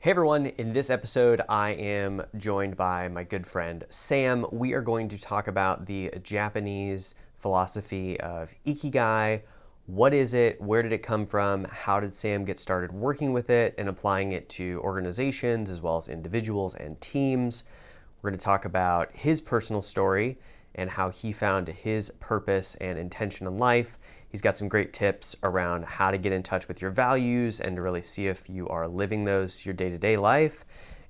Hey everyone, in this episode I am joined by my good friend Sam. We are going to talk about the Japanese philosophy of Ikigai. What is it? Where did it come from? How did Sam get started working with it and applying it to organizations as well as individuals and teams? We're going to talk about his personal story and how he found his purpose and intention in life. He's got some great tips around how to get in touch with your values and to really see if you are living those your day-to-day life.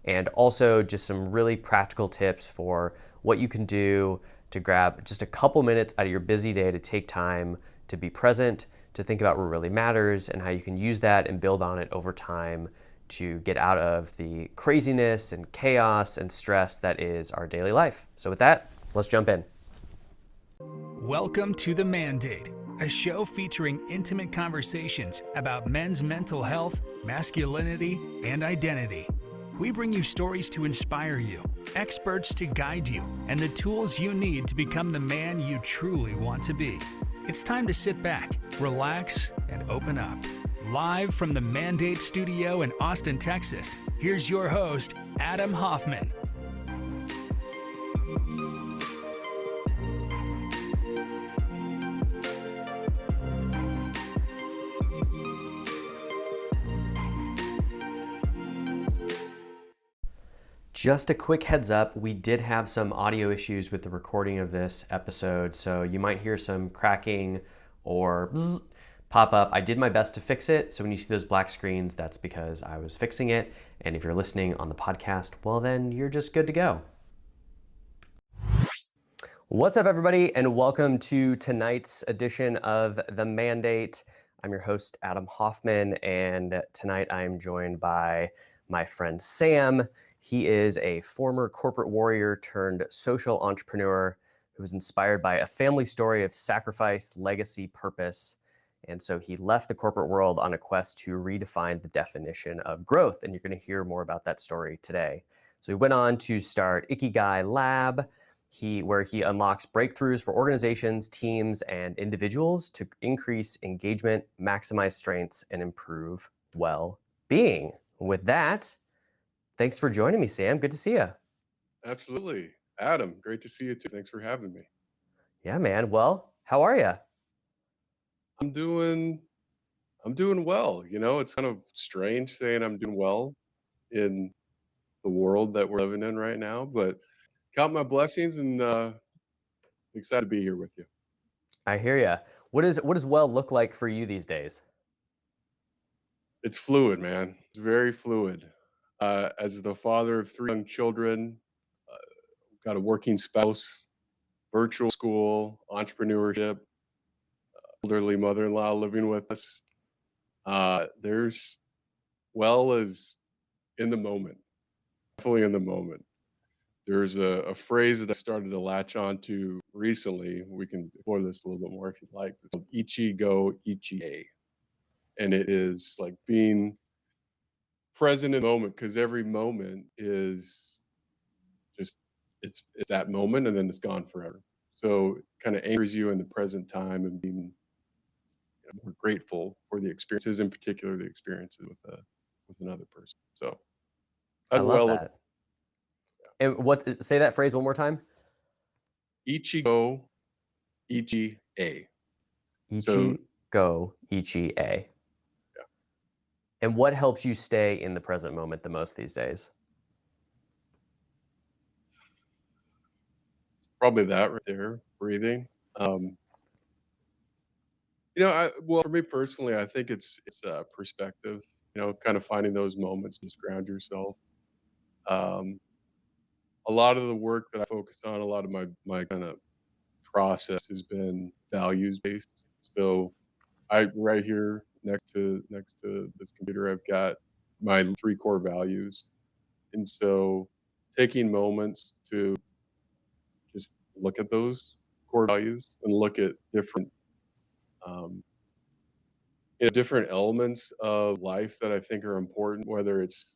And also just some really practical tips for what you can do to grab just a couple minutes out of your busy day to take time to be present, to think about what really matters and how you can use that and build on it over time to get out of the craziness and chaos and stress that is our daily life. So with that, let's jump in. Welcome to The Mandate, a show featuring intimate conversations about men's mental health, masculinity, and identity. We bring you stories to inspire you, experts to guide you, and the tools you need to become the man you truly want to be. It's time to sit back, relax, and open up. Live from the Mandate Studio in Austin, Texas, here's your host, Adam Hoffman. Just a quick heads up, we did have some audio issues with the recording of this episode, so you might hear some cracking or bzz pop up. I did my best to fix it, so when you see those black screens, that's because I was fixing it. And if you're listening on the podcast, well then you're just good to go. What's up everybody, and welcome to tonight's edition of The Mandate. I'm your host, Adam Hoffman, and tonight I'm joined by my friend Sam. He is a former corporate warrior turned social entrepreneur who was inspired by a family story of sacrifice, legacy, purpose. And so he left the corporate world on a quest to redefine the definition of growth. And you're going to hear more about that story today. So he went on to start Ikigai Lab, where he unlocks breakthroughs for organizations, teams, and individuals to increase engagement, maximize strengths, and improve well-being. With that, thanks for joining me, Sam. Good to see you. Absolutely. Adam, great to see you too. Thanks for having me. Yeah, man. Well, how are you? I'm doing well. You know, it's kind of strange saying I'm doing well in the world that we're living in right now, but count my blessings and excited to be here with you. I hear you. What does well look like for you these days? It's fluid, man. It's very fluid. As the father of 3 young children, uh, got a working spouse, virtual school, entrepreneurship, elderly mother-in-law living with us. There's well as in the moment, definitely in the moment. There's a phrase that I started to latch on to recently. We can explore this a little bit more if you'd like. It's called Ichi-go Ichi-e. And it is like being present in the moment because every moment is just it's that moment and then it's gone forever. So it kind of anchors you in the present time and being more grateful for the experiences, in particular the experiences with another person. So I as love well, that. And say that phrase one more time? Ichi-go Ichi-e. So Ichi-go Ichi-e. yeah, And what helps you stay in the present moment the most these days? probably that right there, breathing. Um, well, for me personally, I think it's perspective. You know, kind of finding those moments, just ground yourself. Um, a lot of the work that I focused on, a lot of my kind of process has been values based. So I right here next to this computer, I've got my 3 core values, and so taking moments to just look at those core values and look at um, different elements of life that I think are important. Whether it's,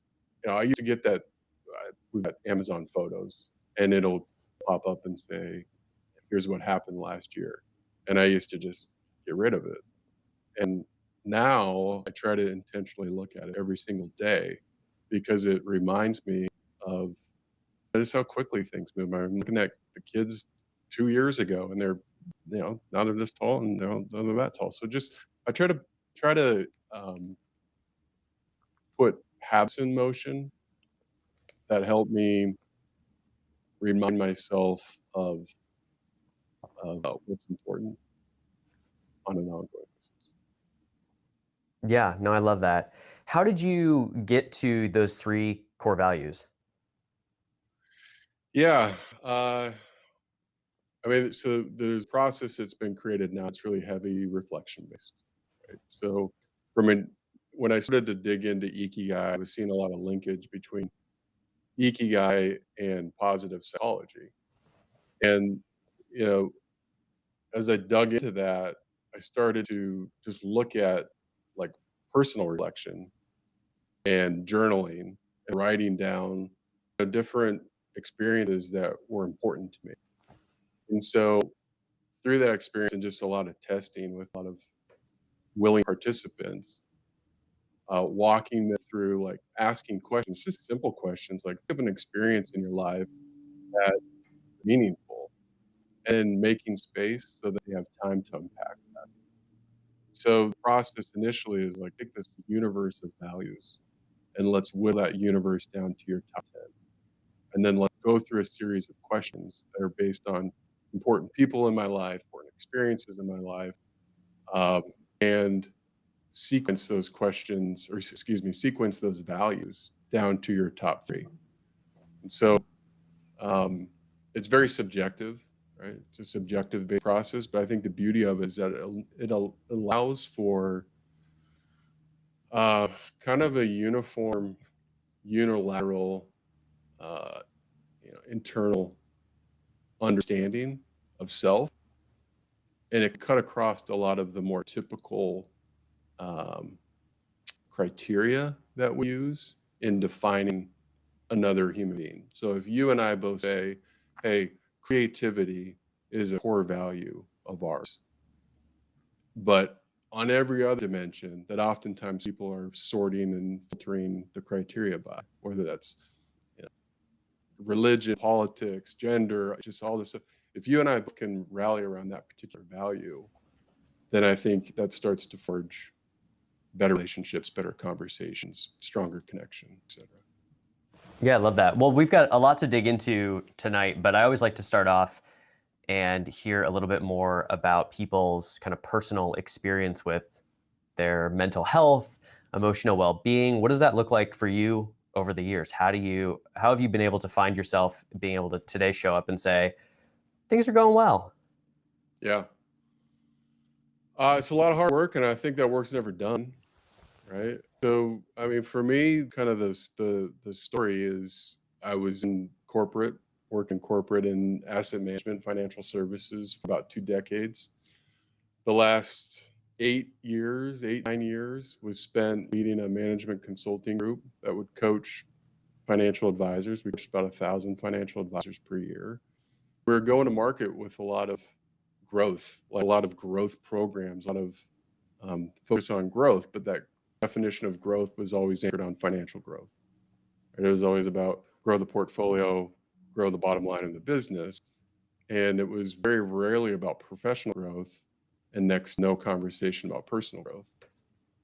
I used to get that we've got Amazon Photos, and it'll pop up and say, "Here's what happened last year," and I used to just get rid of it. And now I try to intentionally look at it every single day because it reminds me of just how quickly things move. I'm looking at the kids 2 years ago, and they're, now they're this tall, and now they're that tall. So just I try to put habits in motion that help me remind myself of what's important on an ongoing basis. Yeah, no, I love that. How did you get to those three core values? Yeah, I mean, so there's a process that's been created now. It's really heavy reflection based, right? So, from an when I started to dig into Ikigai, I was seeing a lot of linkage between Ikigai and positive psychology. And, you know, as I dug into that, I started to just look at like personal reflection and journaling and writing down different experiences that were important to me. And so through that experience and just a lot of testing with a lot of willing participants, walking them through like asking questions, just simple questions like think of an experience in your life that's meaningful and making space so that they have time to unpack. So the process initially is like take this universe of values and let's whittle that universe down to your top 10. And then let's go through a series of questions that are based on important people in my life, important experiences in my life, um, and sequence those questions, or excuse me, sequence those values down to your top three. And so um, it's very subjective, right? It's a subjective based process, but I think the beauty of it is that it allows for uh, kind of a uniform, unilateral, uh, internal understanding of self, and it cut across a lot of the more typical um, criteria that we use in defining another human being. So if you and I both say, hey, creativity is a core value of ours, but on every other dimension that oftentimes people are sorting and filtering the criteria by, whether that's religion, politics, gender, just all this stuff. If you and I can rally around that particular value, then I think that starts to forge better relationships, better conversations, stronger connection, etc. Yeah, I love that. Well, we've got a lot to dig into tonight, but I always like to start off and hear a little bit more about people's kind of personal experience with their mental health, emotional well-being. What does that look like for you over the years? How have you been able to find yourself being able to today show up and say, things are going well? Yeah. It's a lot of hard work, and I think that work's never done, right? So, I mean, for me, kind of the story is I was in corporate, working corporate in asset management, financial services for about 2 decades. The last 8 years, 8, 9 years was spent leading a management consulting group that would coach financial advisors. We coached about 1,000 financial advisors per year. We were going to market with a lot of growth, like a lot of growth programs, a lot of focus on growth, but that definition of growth was always anchored on financial growth. And it was always about grow the portfolio, grow the bottom line in the business. And it was very rarely about professional growth and next no conversation about personal growth.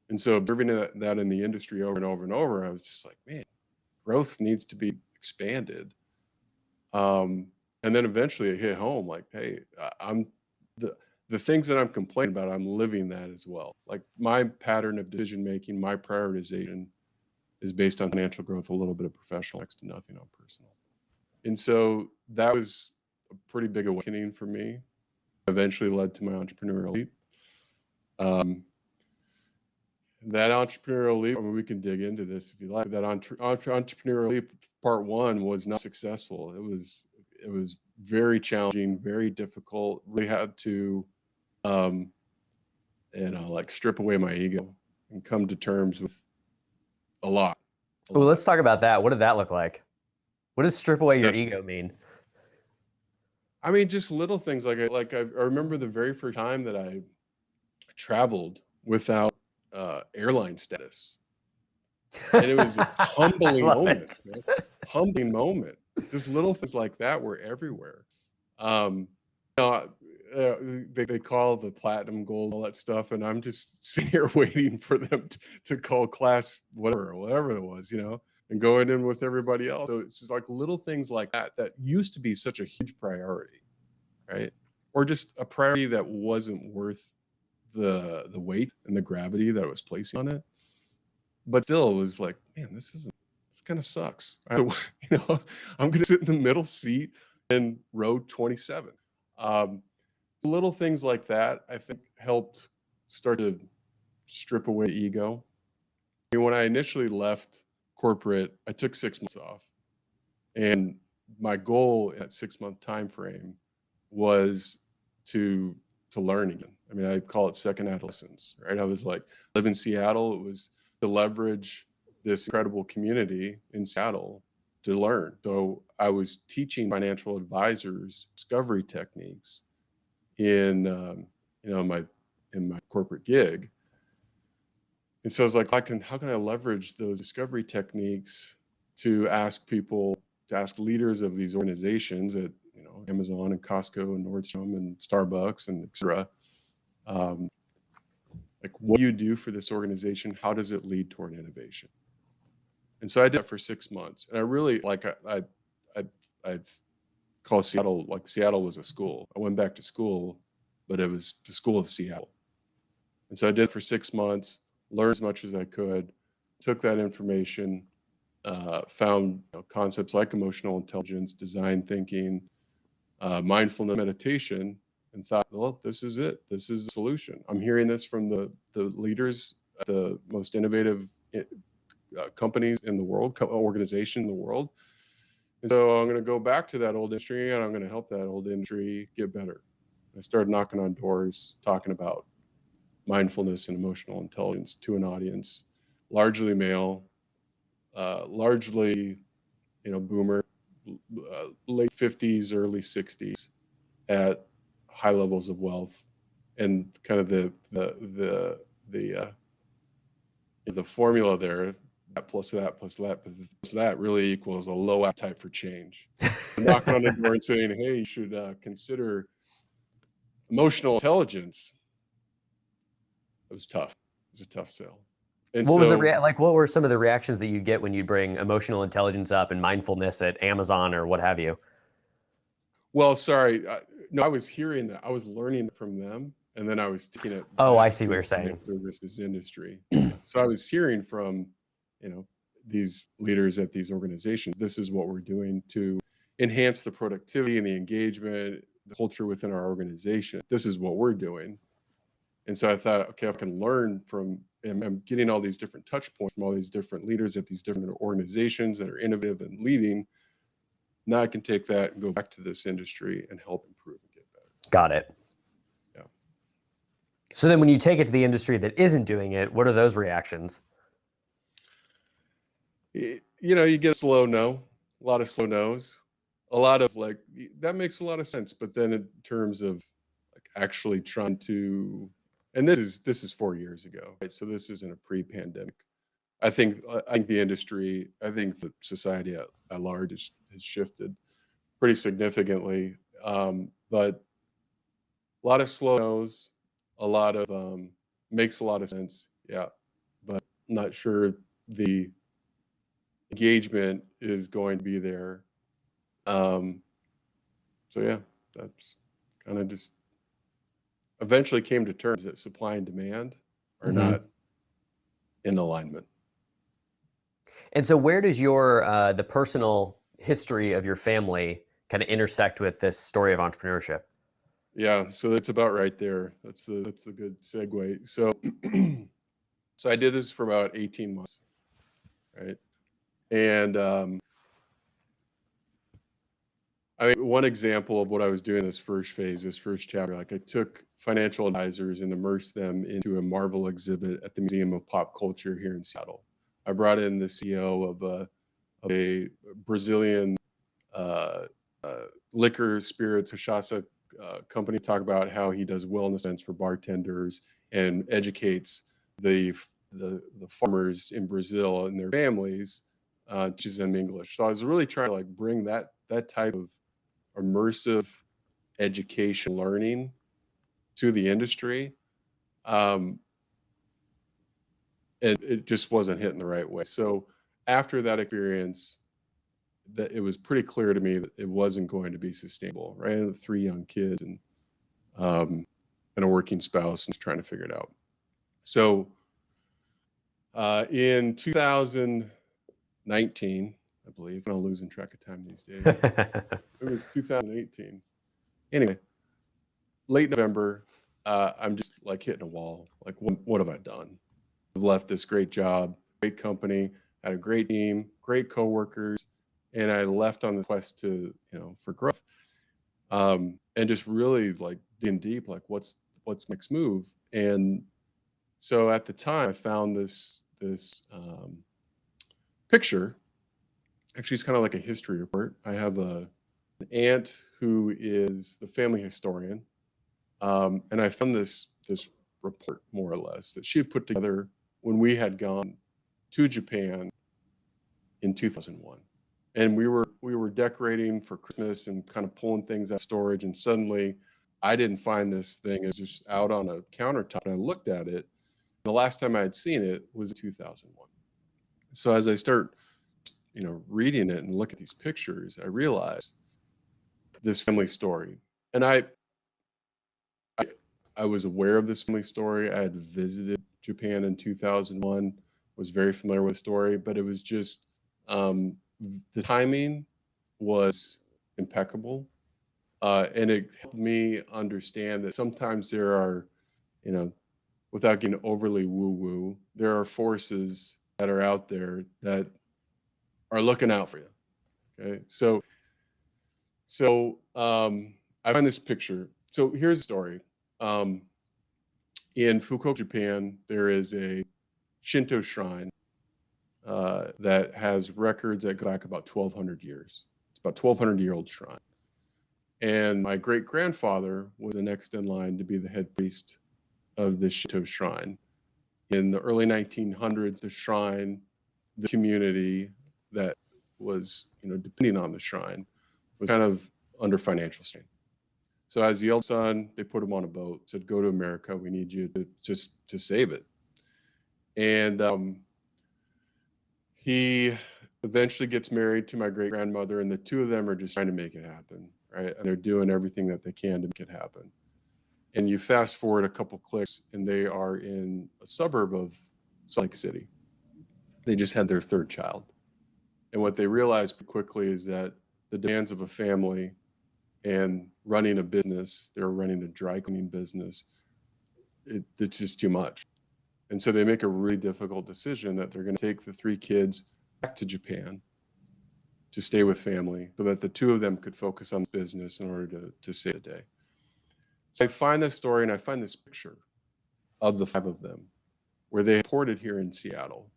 And so observing that in the industry over and over and over, I was just like, man, growth needs to be expanded. And then eventually it hit home like, hey, I'm the things that I'm complaining about, I'm living that as well. Like my pattern of decision making, my prioritization is based on financial growth, a little bit of professional, next to nothing on personal. And so that was a pretty big awakening for me. Eventually led to my entrepreneurial leap. Um, that entrepreneurial leap, I mean, we can dig into this if you like. That entrepreneurial leap, part one, was not successful. It was very challenging, very difficult. Really had to, um, like strip away my ego and come to terms with a lot. Well, let's talk about that. What did that look like? What does strip away your That's, ego mean? I mean, just little things I remember the very first time that I traveled without airline status. And it was a I humbling love moment, it. man. Humbling moment. Just little things like that were everywhere. Um, you know, they call the platinum gold, all that stuff, and I'm just sitting here waiting for them to call class whatever it was, and going in with everybody else. So it's just like little things like that used to be such a huge priority, right? Or just a priority that wasn't worth the weight and the gravity that it was placing on it. But still, it was like, man, this kind of sucks. I'm going to sit in the middle seat in row 27. Um, Little things like that, I think, helped start to strip away ego. I mean, when I initially left corporate, I took 6 months off, and my goal in that 6 month time frame was to learn again. I mean, I call it second adolescence, right? I was like, live in Seattle. It was to leverage this incredible community in Seattle to learn. So I was teaching financial advisors discovery techniques in my corporate gig. And so I was like, how can I leverage those discovery techniques to ask leaders of these organizations at Amazon and Costco and Nordstrom and Starbucks and et cetera, like, what do you do for this organization? How does it lead toward innovation? And so I did that for 6 months, and I really I call Seattle, like Seattle was a school. I went back to school, but it was the school of Seattle. And so I did it for 6 months, learned as much as I could, took that information, found concepts like emotional intelligence, design thinking, mindfulness, meditation, and thought, well, this is it. This is the solution. I'm hearing this from the leaders at the most innovative companies in the world, organization in the world. And so I'm going to go back to that old industry, and I'm going to help that old industry get better. I started knocking on doors, talking about mindfulness and emotional intelligence to an audience, largely male, largely, boomer, late 50s, early 60s, at high levels of wealth, and kind of the formula there, that plus that plus that plus that really equals a low appetite for change. Knocking on the door and saying, hey, you should consider emotional intelligence. It was tough. It was a tough sell. And What was the so, what were some of the reactions that you get when you bring emotional intelligence up and mindfulness at Amazon or what have you? well, sorry, no, I was hearing that. I was learning from them, and then I was taking it Oh, I back see to what you're the financial saying. services industry. Yeah. So I was hearing from, these leaders at these organizations. This is what we're doing to enhance the productivity and the engagement, the culture within our organization. This is what we're doing. And so I thought, okay, I can learn from, and I'm getting all these different touch points from all these different leaders at these different organizations that are innovative and leading. Now I can take that and go back to this industry and help improve and get better. Got it. Yeah. So then when you take it to the industry that isn't doing it, what are those reactions? You get a slow no, a lot of slow no's, a lot of like, that makes a lot of sense. But then in terms of like actually trying to, and this is 4 years ago, right? So this isn't a pre-pandemic. I think the industry, I think the society at large has shifted pretty significantly. But a lot of slow no's, a lot of makes a lot of sense, yeah. But I'm not sure the engagement is going to be there. So yeah, that's kind of just eventually came to terms that supply and demand are not in alignment. And so where does your the personal history of your family kind of intersect with this story of entrepreneurship? Yeah, so that's about right there. That's the good segue. So so I did this for about 18 months, right? And I mean, one example of what I was doing this first phase, this first chapter, like I took financial advisors and immersed them into a Marvel exhibit at the Museum of Pop Culture here in Seattle. I brought in the CEO of a Brazilian uh, liquor, spirits, cachaça company, talk about how he does wellness events for bartenders and educates the the farmers in Brazil and their families, teaches them English. So I was really trying to like bring that type of immersive education learning to the industry. Um, and it just wasn't hitting the right way. So after that experience, that it was pretty clear to me that it wasn't going to be sustainable. Right, I had 3 young kids um, and a working spouse, and just trying to figure it out. So in 2019, I believe, I'm losing track of time these days. It was 2018. Anyway, late November, I'm just like hitting a wall. Like, what have I done? I've left this great job, great company, had a great team, great coworkers, and I left on the quest to, for growth. And just really like digging deep, like what's next move. And so at the time, I found this picture. Actually, it's kind of like a history report. I have an aunt who is the family historian, and I found this report, more or less, that she had put together when we had gone to Japan in 2001. And we were decorating for Christmas and kind of pulling things out of storage, and suddenly I didn't find this thing. It was just out on a countertop, and I looked at it. The last time I had seen it was in 2001. So as I start, reading it and look at these pictures, I realize this family story. And I was aware of this family story. I had visited Japan in 2001, was very familiar with the story, but it was just the timing was impeccable. And it helped me understand that sometimes there are, without getting overly woo-woo, there are forces that are out there that are looking out for you. Okay. So I find this picture. So here's the story. In Fukuoka, Japan, there is a Shinto shrine that has records that go back about 1,200 years. It's about 1,200-year-old shrine. And my great-grandfather was the next in line to be the head priest of the Shinto shrine. In the early 1900s, the shrine, the community that was, depending on the shrine, was kind of under financial strain. So as the eldest son, they put him on a boat, said, "Go to America. We need you to save it." And he eventually gets married to my great grandmother, and the two of them are just trying to make it happen, right? And they're doing everything that they can to make it happen. And you fast forward a couple clicks, and they are in a suburb of Salt Lake City. They just had their third child. And what they realized quickly is that the demands of a family and running a business, they're running a dry cleaning business, it's just too much. And so they make a really difficult decision that they're going to take the 3 kids back to Japan to stay with family so that the 2 of them could focus on business in order to save the day. So I find this story and I find this picture of the 5 of them where they ported here in Seattle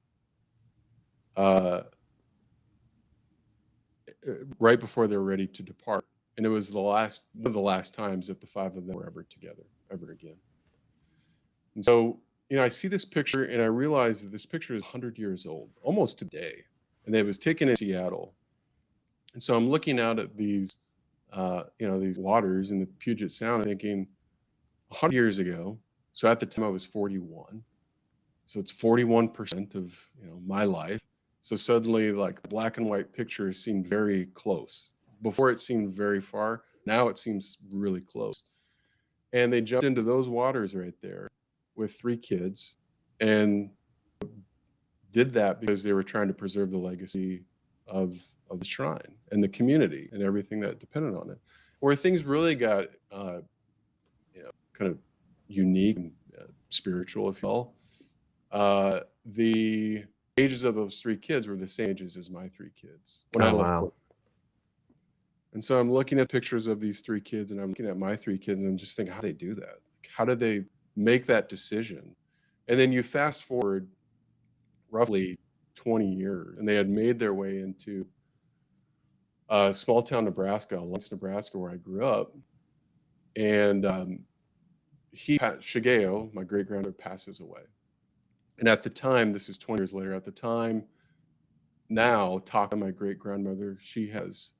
right before they were ready to depart. And it was one of the last times that the 5 of them were ever together, ever again. And so, I see this picture and I realize that this picture is 100 years old, almost today. And it was taken in Seattle. And so I'm looking out at these, these waters in the Puget Sound, thinking 100 years ago. So at the time I was 41. So it's 41% of, my life. So suddenly, like, the black and white pictures seemed very close. Before it seemed very far. Now it seems really close. And they jumped into those waters right there with 3 kids and did that because they were trying to preserve the legacy of the shrine and the community and everything that depended on it. Where things really got kind of unique and spiritual, if you will, the ages of those 3 kids were the same ages as my 3 kids when I left. Wow. And so I'm looking at pictures of these 3 kids and I'm looking at my 3 kids and I'm just thinking, how did they do that? How did they make that decision? And then you fast forward roughly 20 years and they had made their way into small town Nebraska, Lawrence, Nebraska, where I grew up. And Shigeo, my great grandmother, passes away. And at the time, this is 20 years later, at the time, now, Taka, my great grandmother, she has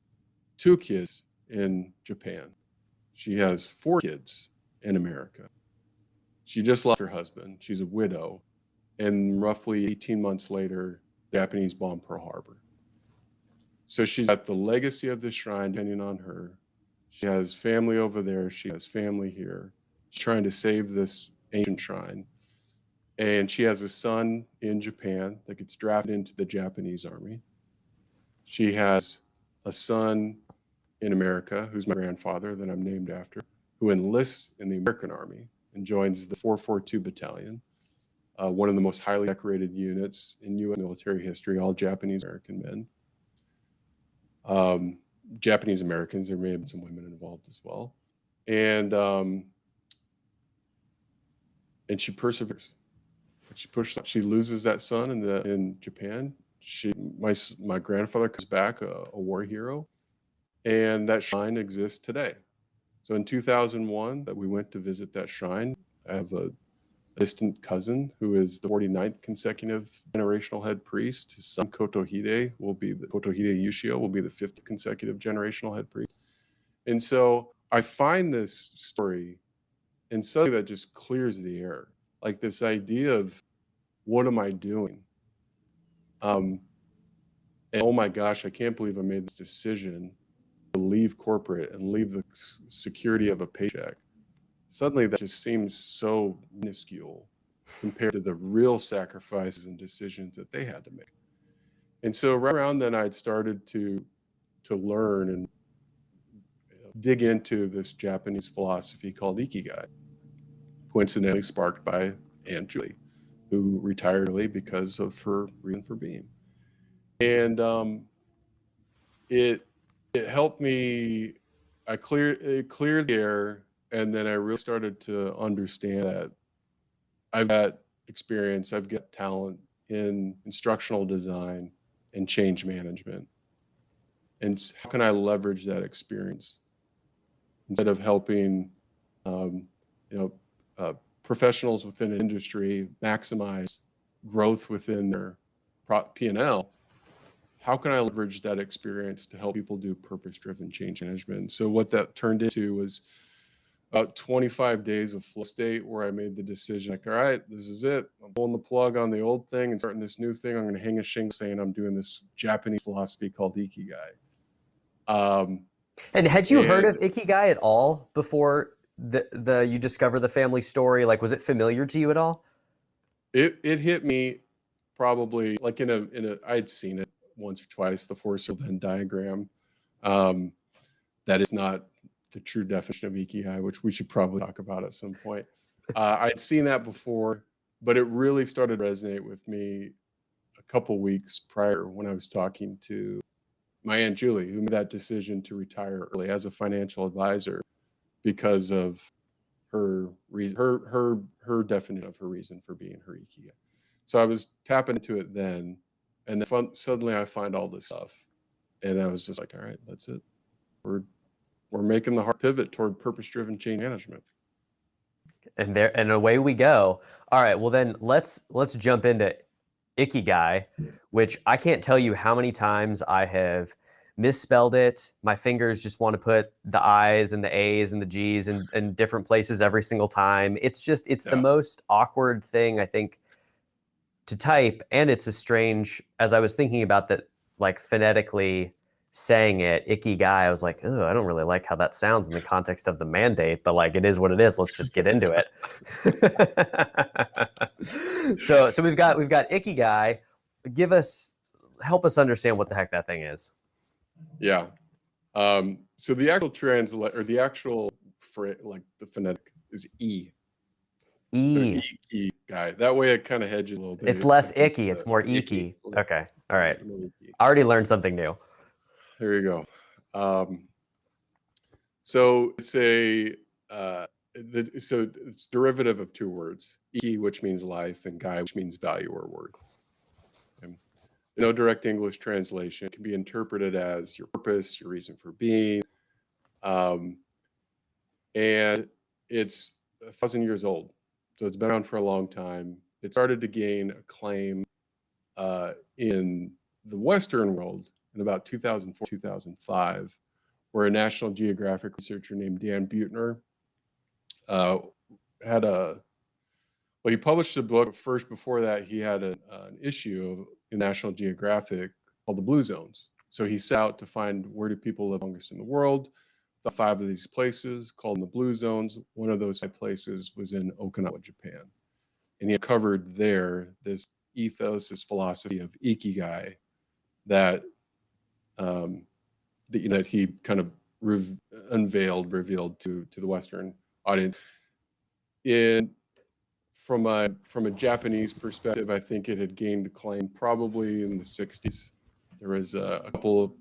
2 kids in Japan. She has 4 kids in America. She just lost her husband. She's a widow. And roughly 18 months later, the Japanese bombed Pearl Harbor. So she's got the legacy of the shrine depending on her. She has family over there. She has family here. She's trying to save this ancient shrine. And she has a son in Japan that gets drafted into the Japanese army. She has a son in America, who's my grandfather that I'm named after, who enlists in the American Army and joins the 442 Battalion, one of the most highly decorated units in U.S. military history, all Japanese American men. Japanese Americans, there may have been some women involved as well. And she perseveres. She loses that son in Japan. My grandfather comes back a war hero, and that shrine exists today. So in 2001, that we went to visit that shrine. I have a distant cousin who is the 49th consecutive generational head priest. His son Kotohide Ushio will be the 5th consecutive generational head priest. And so I find this story, and suddenly that just clears the air. Like this idea of, what am I doing? And oh my gosh, I can't believe I made this decision to leave corporate and leave the security of a paycheck. Suddenly that just seems so minuscule compared to the real sacrifices and decisions that they had to make. And so right around then, I'd started to learn and dig into this Japanese philosophy called Ikigai, coincidentally sparked by Aunt Julie, who retired early because of her reason for being. And it helped me. It cleared the air, and then I really started to understand that I've got experience, I've got talent in instructional design and change management. And how can I leverage that experience instead of helping, professionals within an industry maximize growth within their P&L? How can I leverage that experience to help people do purpose-driven change management? So what that turned into was about 25 days of flow state where I made the decision, like, all right, this is it. I'm pulling the plug on the old thing and starting this new thing. I'm going to hang a shingle saying I'm doing this Japanese philosophy called Ikigai. And had you heard of Ikigai at all before you discover the family story? Like, was it familiar to you at all? It hit me probably like I'd seen it once or twice, the 4-circle Venn diagram. That is not the true definition of Ikigai, which we should probably talk about at some point. I'd seen that before, but it really started to resonate with me a couple weeks prior when I was talking to my Aunt Julie, who made that decision to retire early as a financial advisor because of her definition of her reason for being her Ikigai. So I was tapping into it then, and then suddenly I find all this stuff, and I was just like, all right, that's it. We're making the hard pivot toward purpose-driven change management. And away we go. All right, well then let's jump into Ikigai, which I can't tell you how many times I have misspelled it. My fingers just want to put the I's and the A's and the G's in different places every single time. It's the most awkward thing, I think, to type. And it's a strange, as I was thinking about that, like phonetically saying it, Ikigai, I was like, oh, I don't really like how that sounds in the context of the mandate, but like, it is what it is. Let's just get into it. So we've got Ikigai. Help us understand what the heck that thing is. Yeah. So the actual the actual like the phonetic is E. E. So Ikigai. That way it kind of hedges a little bit. It's less icky. It's more icky. Okay. All right. I already learned something new. There you go. So it's it's derivative of 2 words: Iki, which means life, and Gai, which means value or worth. Okay. No direct English translation. It can be interpreted as your purpose, your reason for being, and it's 1,000 years old. So it's been around for a long time. it started to gain acclaim in the Western world in about 2004, 2005, where a National Geographic researcher named Dan Buettner had he published a book first. Before that, he had an issue in National Geographic called The Blue Zones. So he set out to find where do people live longest in the world. Found 5 of these places, called them the Blue Zones. One of those 5 places was in Okinawa, Japan. And he uncovered there this ethos, this philosophy of Ikigai that that he kind of revealed to the Western audience. From a Japanese perspective, I think it had gained acclaim probably in the 60s. There was a couple of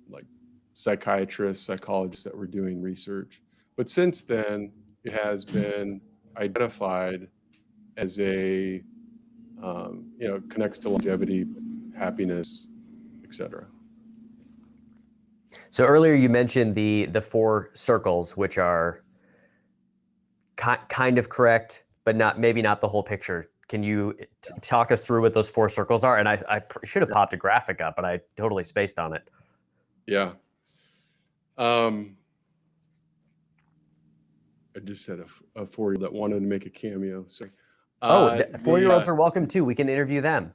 like psychiatrists, psychologists that were doing research. But since then, it has been identified as a, connects to longevity, happiness, etc. So earlier you mentioned the 4 circles, which are kind of correct, but maybe not the whole picture. Can you talk us through what those 4 circles are? And I should have popped a graphic up, but I totally spaced on it. Yeah. I just had a 4-year-old that wanted to make a cameo. So, 4-year-olds are welcome too. We can interview them.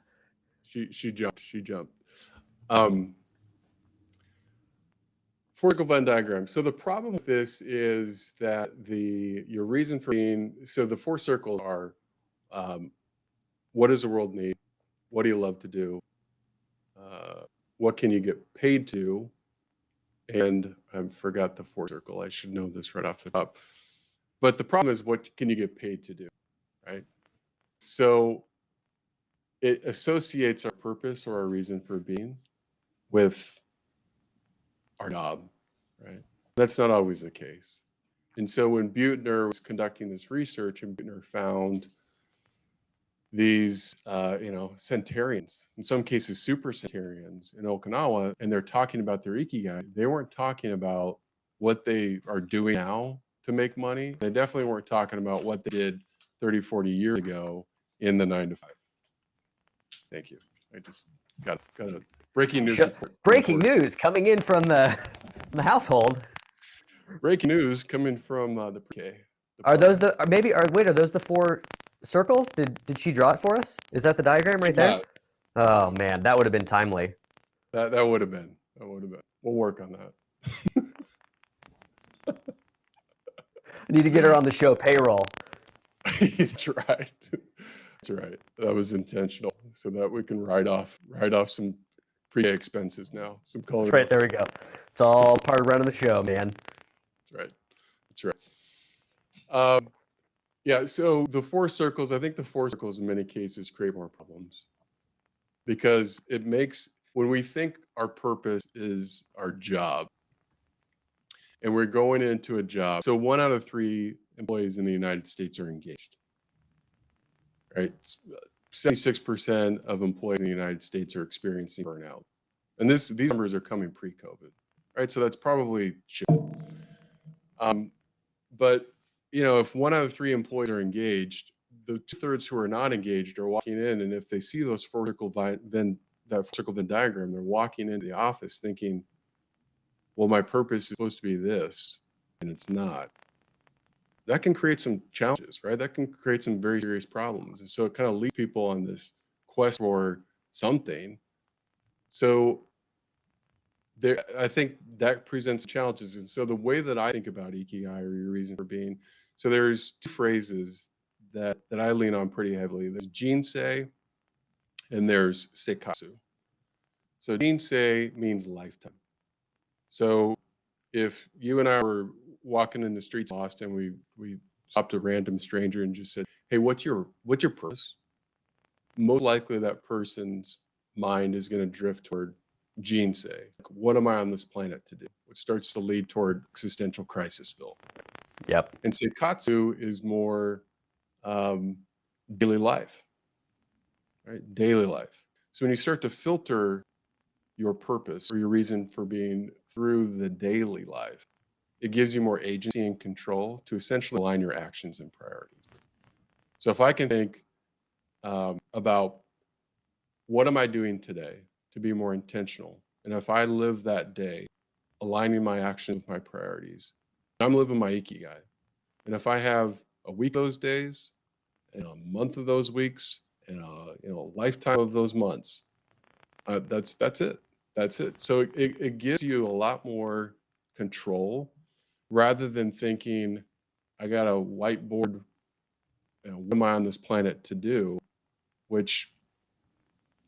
She jumped. 4-circle Venn diagram. So the problem with this is that your reason for being, so the 4 circles are, what does the world need? What do you love to do? What can you get paid to? And I forgot the 4th circle. I should know this right off the top. But the problem is, what can you get paid to do, right? So it associates our purpose or our reason for being with our job, right? That's not always the case. And so when Buettner was conducting this research, and Buettner found these, centurions, in some cases super centurions in Okinawa, and they're talking about their Ikigai, they weren't talking about what they are doing now to make money. They definitely weren't talking about what they did 30, 40 years ago in the 9 to 5. Thank you. I just got a breaking news report. Breaking news coming in from the household. Breaking news coming from the pre-K. Are those are those the 4 circles? Did she draw it for us? Is that the diagram right there? Oh man, that would have been timely. That would have been. We'll work on that. I need to get her on the show payroll. That's right. That was intentional, so that we can write off some pre-K expenses now. Some color. That's right. There we go. It's all part of running the show, man. That's right. Yeah. So the 4 circles, I think the 4 circles in many cases create more problems, because it makes, when we think our purpose is our job, and we're going into a job. So 1 out of 3 employees in the United States are engaged, right? 76% of employees in the United States are experiencing burnout. And these numbers are coming pre-COVID, right? So that's probably shit. But, if 1 out of 3 employees are engaged, the 2/3 who are not engaged are walking in, and if they see those 4-circle Venn diagram, they're walking into the office thinking, well, my purpose is supposed to be this, and it's not. That can create some challenges, right? That can create some very serious problems. And so it kind of leads people on this quest for something. So I think that presents challenges. And so the way that I think about Ikigai, or your reason for being, so there's 2 phrases that I lean on pretty heavily. There's jinsei and there's seikatsu. So jinsei means lifetime. So if you and I were walking in the streets of Austin, we stopped a random stranger and just said, hey, what's your purpose? Most likely that person's mind is going to drift toward jinsei. What am I on this planet to do? Which starts to lead toward existential crisisville. Yep. And seikatsu is more daily life, right? Daily life. So when you start to filter your purpose or your reason for being through the daily life, it gives you more agency and control to essentially align your actions and priorities. So if I can think, about what am I doing today to be more intentional? And if I live that day, aligning my actions with my priorities, I'm living my Ikigai. And if I have a week of those days, and a month of those weeks, and a lifetime of those months, that's it. That's it. So it gives you a lot more control rather than thinking, I got a whiteboard, what am I on this planet to do, which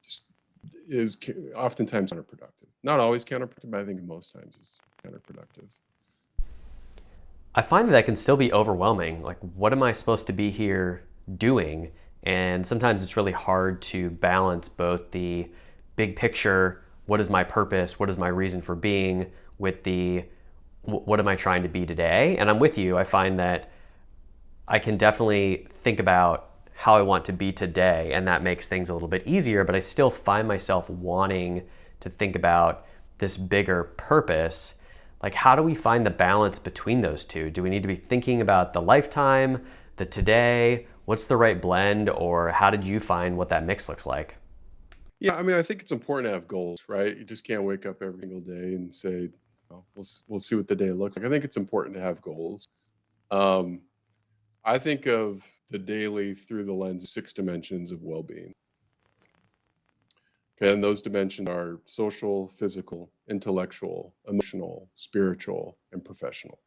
just is oftentimes counterproductive. Not always counterproductive, but I think most times it's counterproductive. I find that can still be overwhelming. Like, what am I supposed to be here doing? And sometimes it's really hard to balance both the big picture, what is my purpose, what is my reason for being, with the what am I trying to be today? And I'm with you. I find that I can definitely think about how I want to be today, and that makes things a little bit easier, but I still find myself wanting to think about this bigger purpose. Like, how do we find the balance between those two? Do we need to be thinking about the lifetime, the today? What's the right blend, or how did you find what that mix looks like? Yeah, I mean, I think it's important to have goals, right? You just can't wake up every single day and say, we'll see what the day looks like. I think it's important to have goals. Um, I think of the daily through the lens of 6 dimensions of well-being. Okay, and those dimensions are social, physical, intellectual, emotional, spiritual, and professional.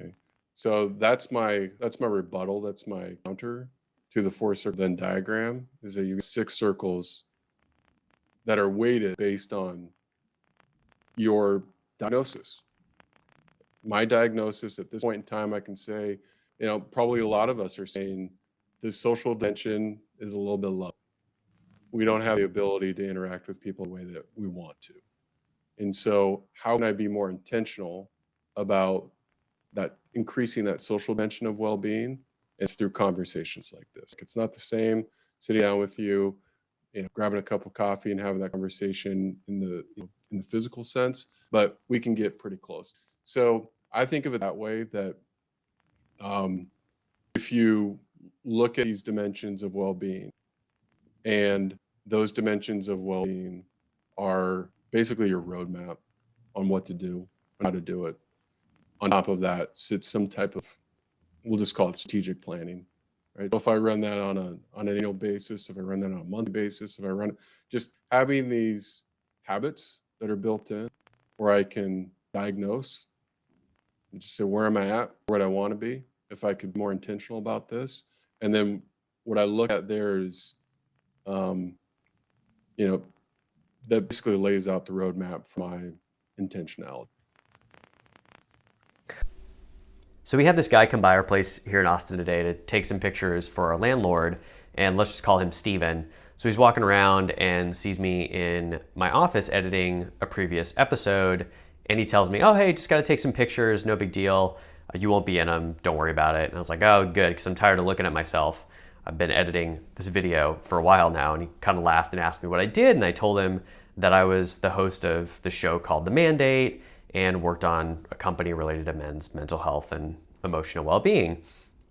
Okay. So that's my rebuttal. That's my counter to the four-circle Venn diagram, is that you have 6 circles that are weighted based on your diagnosis. My diagnosis at this point in time, I can say, probably a lot of us are saying the social dimension is a little bit low. We don't have the ability to interact with people the way that we want to. And so, how can I be more intentional about that, increasing that social dimension of well-being? It's through conversations like this. It's not the same sitting down with you, grabbing a cup of coffee and having that conversation in the physical sense, but we can get pretty close. So I think of it that way, that um, if you look at these dimensions of well-being, and those dimensions of well-being are basically your roadmap on what to do, how to do it. On top of that sits some type of, we'll just call it strategic planning, right? So if I run that on an annual basis, if I run that on a monthly basis, if I run just having these habits that are built in, where I can diagnose and just say, where am I at, where do I want to be, if I could be more intentional about this. And then what I look at there is, um, you know, that basically lays out the roadmap for my intentionality. So we had this guy come by our place here in Austin today to take some pictures for our landlord, and let's just call him Steven. So he's walking around and sees me in my office editing a previous episode, and he tells me, oh, hey, just gotta take some pictures, no big deal. You won't be in them, don't worry about it. And I was like, oh, good, because I'm tired of looking at myself. I've been editing this video for a while now. And he kind of laughed and asked me what I did, and I told him that I was the host of the show called The Mandate and worked on a company related to men's mental health and emotional well-being.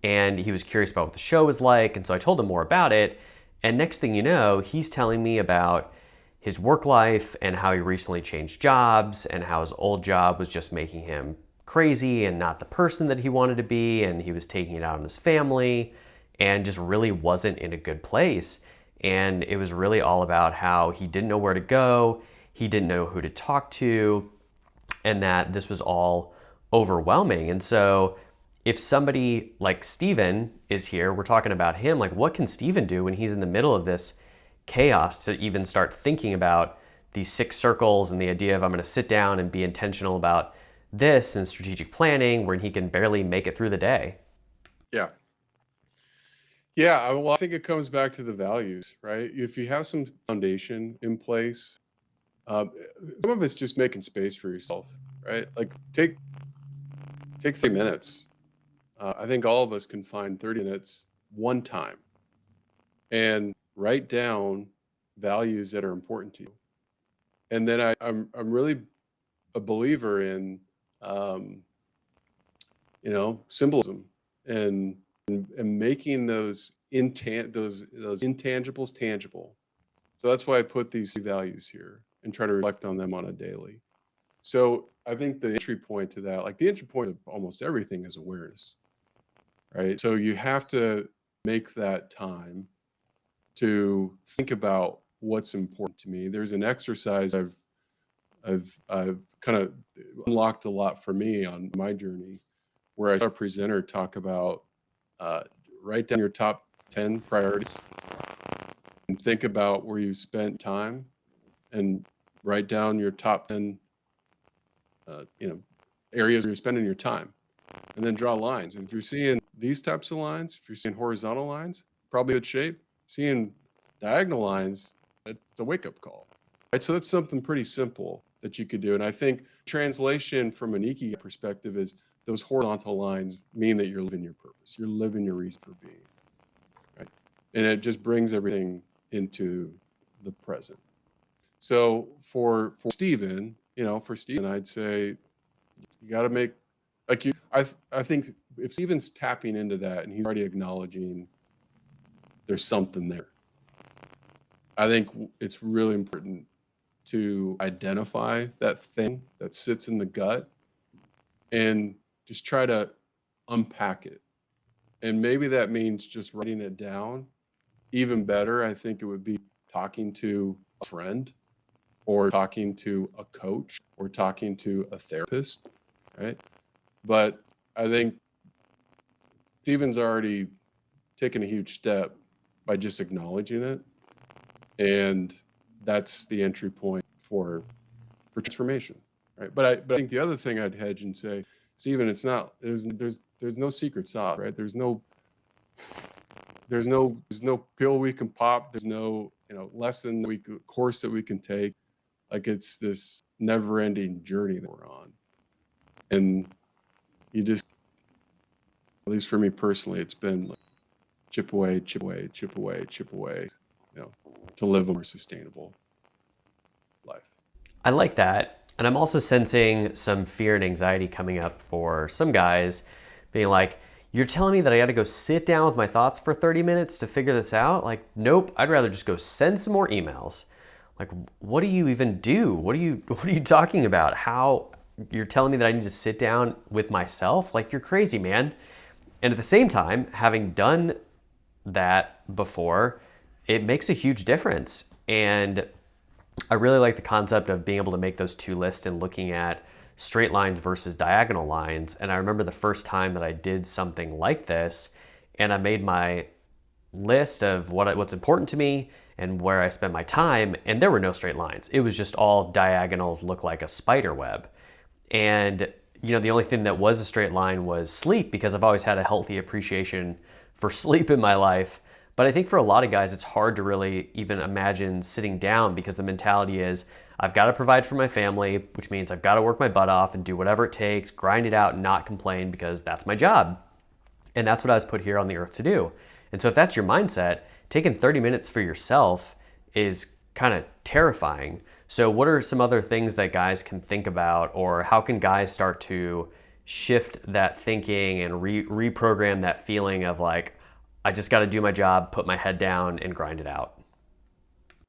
And he was curious about what the show was like, and so I told him more about it. And next thing you know, he's telling me about his work life and how he recently changed jobs and how his old job was just making him crazy and not the person that he wanted to be, and he was taking it out on his family and just really wasn't in a good place. And it was really all about how he didn't know where to go, he didn't know who to talk to, and that this was all overwhelming. And so if somebody like Steven is here, we're talking about him, like what can Steven do when he's in the middle of this chaos to even start thinking about these 6 circles and the idea of I'm going to sit down and be intentional about this and strategic planning when he can barely make it through the day? Yeah. Yeah. Well, I think it comes back to the values, right? If you have some foundation in place, um, some of it's just making space for yourself, right? Like take 3 minutes. I think all of us can find 30 minutes one time and write down values that are important to you. And then I'm really a believer in, um, symbolism and and making those intangibles tangible. So that's why I put these values here and try to reflect on them on a daily. So I think the entry point to that, like the entry point of almost everything, is awareness, right? So you have to make that time to think about what's important to me. There's an exercise I've kind of unlocked a lot for me on my journey, where I saw a presenter talk about write down your top 10 priorities and think about where you spent time, and write down your top 10 areas where you're spending your time, and then draw lines. And if you're seeing these types of lines, if you're seeing horizontal lines, probably good shape. Seeing diagonal lines, it's a wake-up call, right? So that's something pretty simple that you could do. And I think translation from an Ikigai perspective is those horizontal lines mean that you're living your purpose, you're living your reason for being, right? And it just brings everything into the present. So for Stephen, I'd say you got to make, like, I think if Stephen's tapping into that and he's already acknowledging there's something there, I think it's really important to identify that thing that sits in the gut and just try to unpack it. And maybe that means just writing it down. Even better, I think it would be talking to a friend, or talking to a coach, or talking to a therapist, right? But I think Stephen's already taken a huge step by just acknowledging it. And that's the entry point for transformation, right? But I think the other thing I'd hedge and say, Stephen, it's not, there's no secret sauce, right? There's no pill we can pop. There's no, lesson course that we can take. Like, it's this never-ending journey that we're on. And you just, at least for me personally, it's been like chip away, chip away, chip away, chip away, to live a more sustainable life. I like that. And I'm also sensing some fear and anxiety coming up for some guys, being like, you're telling me that I got to go sit down with my thoughts for 30 minutes to figure this out? Like, nope, I'd rather just go send some more emails. Like, what do you even do? What are you talking about? How you're telling me that I need to sit down with myself? Like, you're crazy, man. And at the same time, having done that before, it makes a huge difference. And I really like the concept of being able to make those two lists and looking at straight lines versus diagonal lines. And I remember the first time that I did something like this, and I made my list of what's important to me and where I spend my time, and there were no straight lines. It was just all diagonals, look like a spider web. And the only thing that was a straight line was sleep, because I've always had a healthy appreciation for sleep in my life. But I think for a lot of guys, it's hard to really even imagine sitting down, because the mentality is, I've got to provide for my family, which means I've got to work my butt off and do whatever it takes, grind it out and not complain, because that's my job. And that's what I was put here on the earth to do. And so if that's your mindset, taking 30 minutes for yourself is kind of terrifying. So what are some other things that guys can think about, or how can guys start to shift that thinking and reprogram that feeling of like, I just got to do my job, put my head down and grind it out?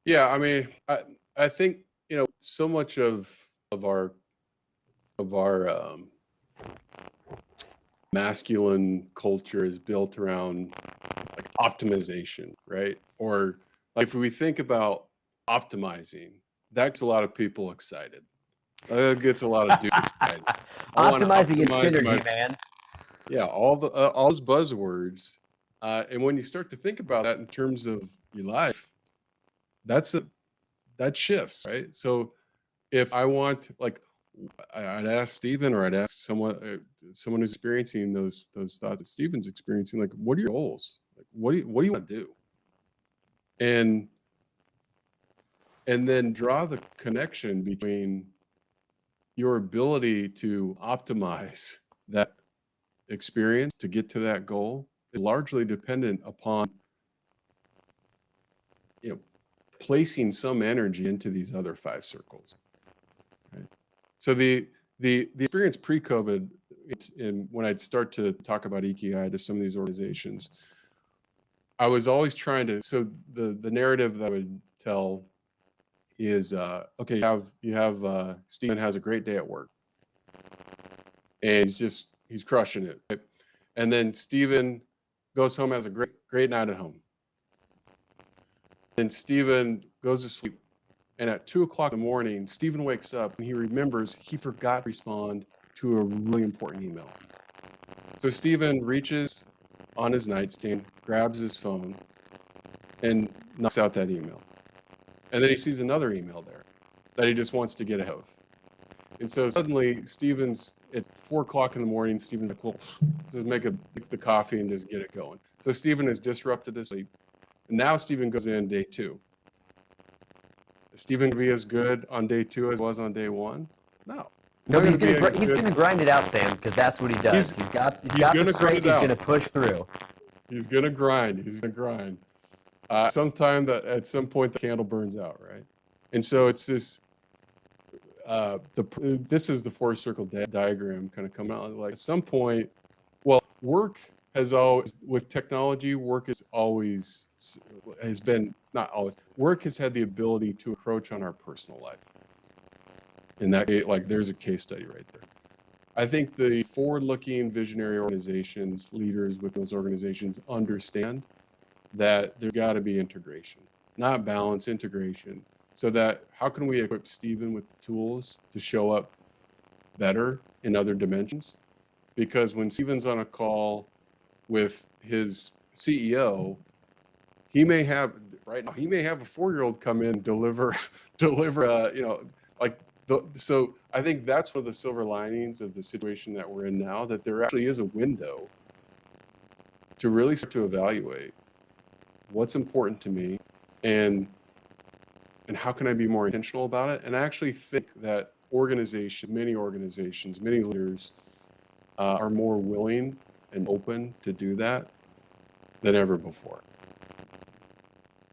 Yeah, I mean, I think, so much of our masculine culture is built around like optimization, right? Or like, if we think about optimizing, that gets a lot of people excited. That gets a lot of dudes excited. I want to Optimizing and optimize synergy, man. yeah, all those buzzwords. And when you start to think about that in terms of your life, that shifts, right? So if I want, like, I'd ask Stephen, or I'd ask someone who's experiencing those thoughts that Stephen's experiencing, like, what are your goals? Like, what do you want to do? And then draw the connection between your ability to optimize that experience to get to that goal is largely dependent upon placing some energy into these other 5 circles. Right? So the experience pre-COVID and when I'd start to talk about Ikigai to some of these organizations, I was always trying to, so the narrative that I would tell is, okay, you have Stephen has a great day at work and he's crushing it. Right? And then Stephen goes home, has a great night at home. Then Stephen goes to sleep, and at 2:00 in the morning, Stephen wakes up and he remembers he forgot to respond to a really important email. So Stephen reaches on his nightstand, grabs his phone, and knocks out that email. And then he sees another email there that he just wants to get ahead of. And so suddenly Stephen's at 4:00 in the morning, Stephen's like, well, just make the coffee and just get it going. So Stephen has disrupted his sleep. And now Stephen goes in day 2. Is Stephen going to be as good on day 2 as he was on day 1? No. No, he's gonna grind it out, Sam, because that's what he does. He's got the strength. He's gonna push through. He's gonna grind. At some point, the candle burns out, right? And so it's this. This is the 4-circle diagram kind of coming out. Like at some point, well, work has always, with technology, work has been, not always. Work has had the ability to encroach on our personal life. In that case, like there's a case study right there. I think the forward-looking visionary organizations, leaders with those organizations understand that there's got to be integration, not balance, integration. So that how can we equip Stephen with the tools to show up better in other dimensions? Because when Stephen's on a call with his CEO, he may have a 4-year-old come in, deliver, so I think that's one of the silver linings of the situation that we're in now, that there actually is a window to really start to evaluate what's important to me and how can I be more intentional about it. And I actually think that many organizations, many leaders are more willing and open to do that than ever before.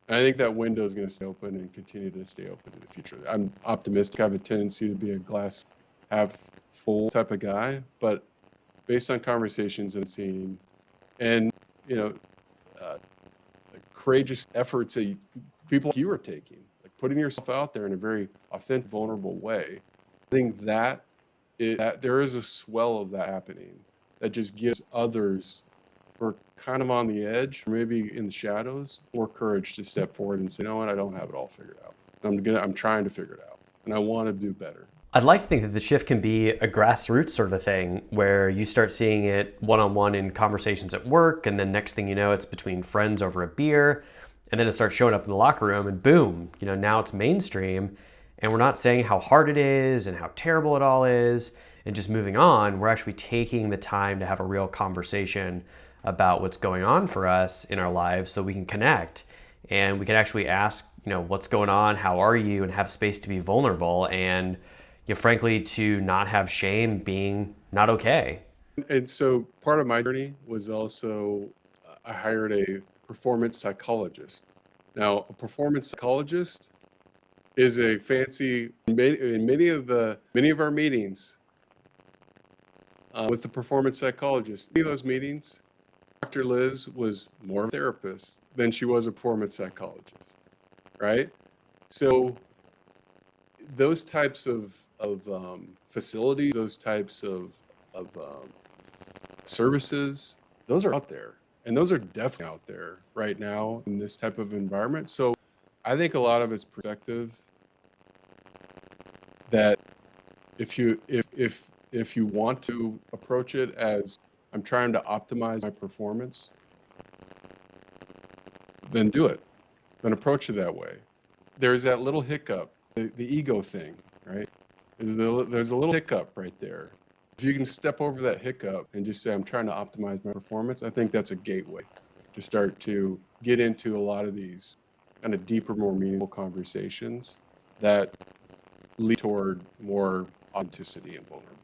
And I think that window is going to stay open and continue to stay open in the future. I'm optimistic. I have a tendency to be a glass half full type of guy, but based on conversations I'm seeing and, courageous efforts that people like you are taking, like putting yourself out there in a very authentic, vulnerable way, I think that there is a swell of that happening that just gives others who are kind of on the edge, or maybe in the shadows, more courage to step forward and say, you know what, I don't have it all figured out. I'm trying to figure it out, and I want to do better. I'd like to think that the shift can be a grassroots sort of a thing where you start seeing it one-on-one in conversations at work, and then next thing you know, it's between friends over a beer, and then it starts showing up in the locker room, and boom, now it's mainstream, and we're not saying how hard it is and how terrible it all is, and just moving on. We're actually taking the time to have a real conversation about what's going on for us in our lives so we can connect, and we can actually ask, what's going on, how are you, and have space to be vulnerable, and frankly, to not have shame being not okay. And so part of my journey was also, I hired a performance psychologist. Now, a performance psychologist is a fancy, in many of our meetings with the performance psychologist, many of those meetings, Dr. Liz was more of a therapist than she was a performance psychologist, right? So those types of facilities, those types of services, those are out there, and those are definitely out there right now in this type of environment. So I think a lot of it's perspective, that if you want to approach it as I'm trying to optimize my performance, then do it. Then approach it that way. There's that little hiccup, the ego thing, right? There's a little hiccup right there. If you can step over that hiccup and just say, I'm trying to optimize my performance, I think that's a gateway to start to get into a lot of these kind of deeper, more meaningful conversations that lead toward more authenticity and vulnerability.